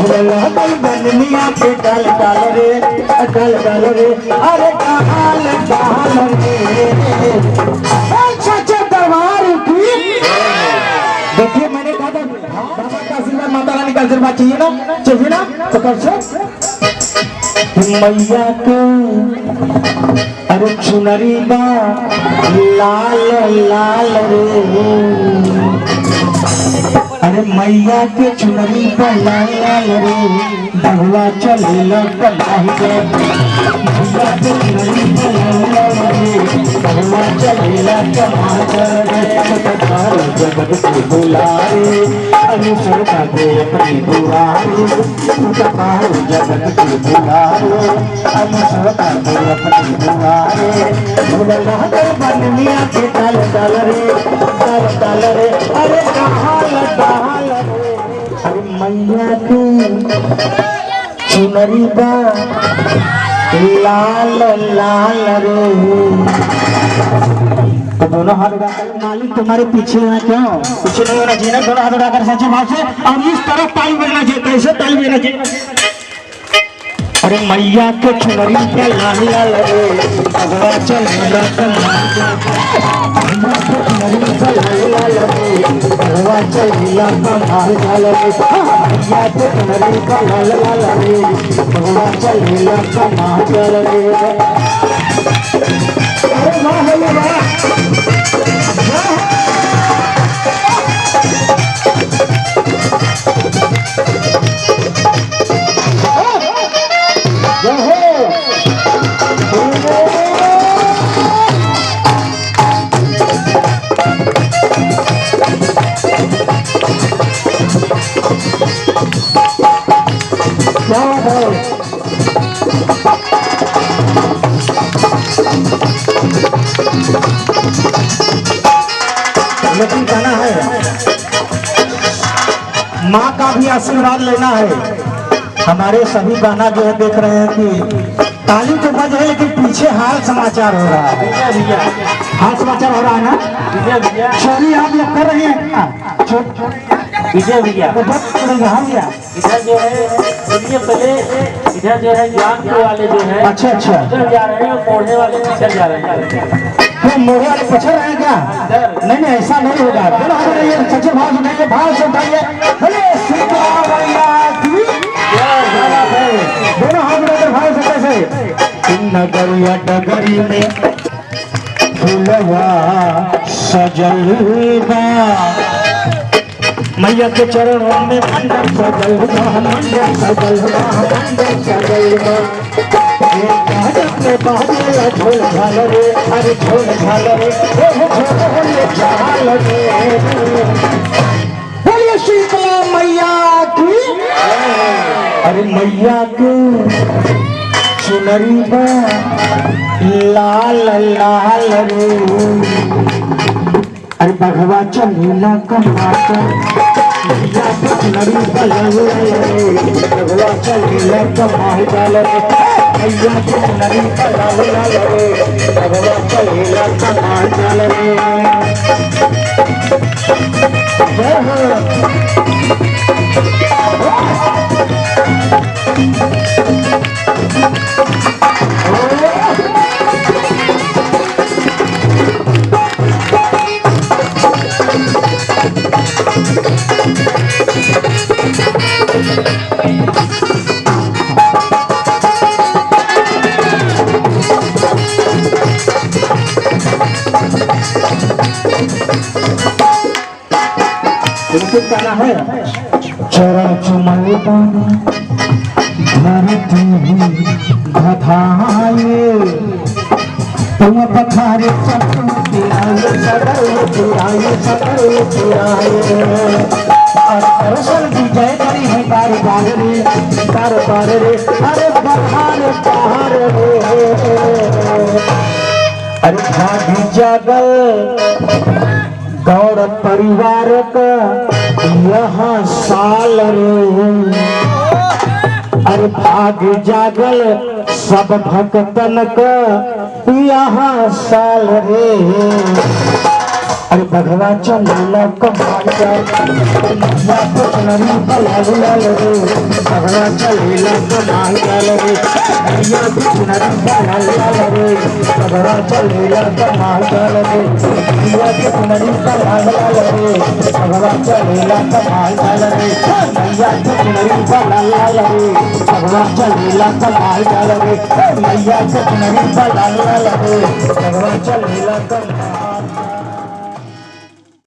लगल बननिया पे डाल डाल रे अरे डाल डाल रे सच्चे दरबार की। देखिए मैंने कहा था बाबा का आशीर्वाद माता रानी का आशीर्वाद चाहिए ना तो कर मैया के अरे चुनरी बा लाल लाल रे अरे मैया के चुनरी पर लाल लाल रे भगवा चले कमाही रे मैया के चुनरी पर लाल लाल रे भगवा चले कमाही रे जगत के बुलारे अनुसर का दे अपनी दुआरे जगत के बुलारे अनुसर का दे अपनी दुआरे बननिया के डाल डाल रे अरे डाल डाल रे अरे मैया की चुनरी बा लाल लाल रे। तो दोनों हाथ उठाकर मालिक तुम्हारे पीछे है क्यों? पीछे नहीं होना चाहिए ना, दोनों हाथ उठाकर सच्चे भाव से और इस तरफ ताली बजना चाहिए। कैसे ताली बजना चाहिए? अरे मैया के चुनरी पे लाल लाल रे भगवा चल चुनरी पे लाल लाल रे भगवा चल कमाल लाल रे मैया के चुनरी पे लाल लाल रे भगवा चल कमाल रे। अरे वाह वाह लेकिन गाना है माँ का भी आशीर्वाद लेना है। हमारे सभी गाना जो है देख रहे हैं कि ताली तो बज है लेकिन पीछे हाल समाचार हो रहा है। हाल समाचार हो रहा है ना चोरी आप लोग कर रहे हैं विजय भैया इधर जो है पहले इधर जो है ज्ञान वाले जो है अच्छा इधर जा रहे हैं और मोड़ने वाले पीछे जा रहे हैं। तो मोड़े वाले पछड़ रहे हैं क्या? नहीं ऐसा नहीं होगा। सच्चे भाव सुनाइए भाव से उठाइए दोनों हाथ में भाव से कैसे नगरिया डगरी में फूलवा सजल बा मैया के चरणों में मंडप सजल बा मंडप सजल बा मंडप सजल बा झोल झाल रे अरे झोल झाल रे झाल रे बोलिए शीतला मैया की। अरे मैया के चुनरी बा लाल लाल रे अरे भगवा चलेला कमाकर मैया के चुनरी बा लाल रे भगवा चलेला कमाई डाल रे मैया के चुनरी बा लाल लाल रे भगवा चलेला कमाई डाल रे। जय हो गाना है चरण चुमल धरती बधाए तुम पखारे और अरसल की जय करी है बार बार रे अरे बहार बहार अरे भागी जागल गौर परिवार का यहाँ साल रे अरे भाग जागल सब भक्तन का यहाँ साल रे अरे भगवान चलेला कमाल मैया के चुनरी लाल लाल रे भगवान चलेला कमाल रे मैया के चुनरी लाल लाल रे भगवान चलेला कमाल रे मैया के चुनरी लाल लाल रे भगवान चलेला कमाल रे मैया के चुनरी लाल लाल रे भगवान चलेला कमाल रे मैया के चुनरी लाल लाल रे भगवान चलेला कमाल।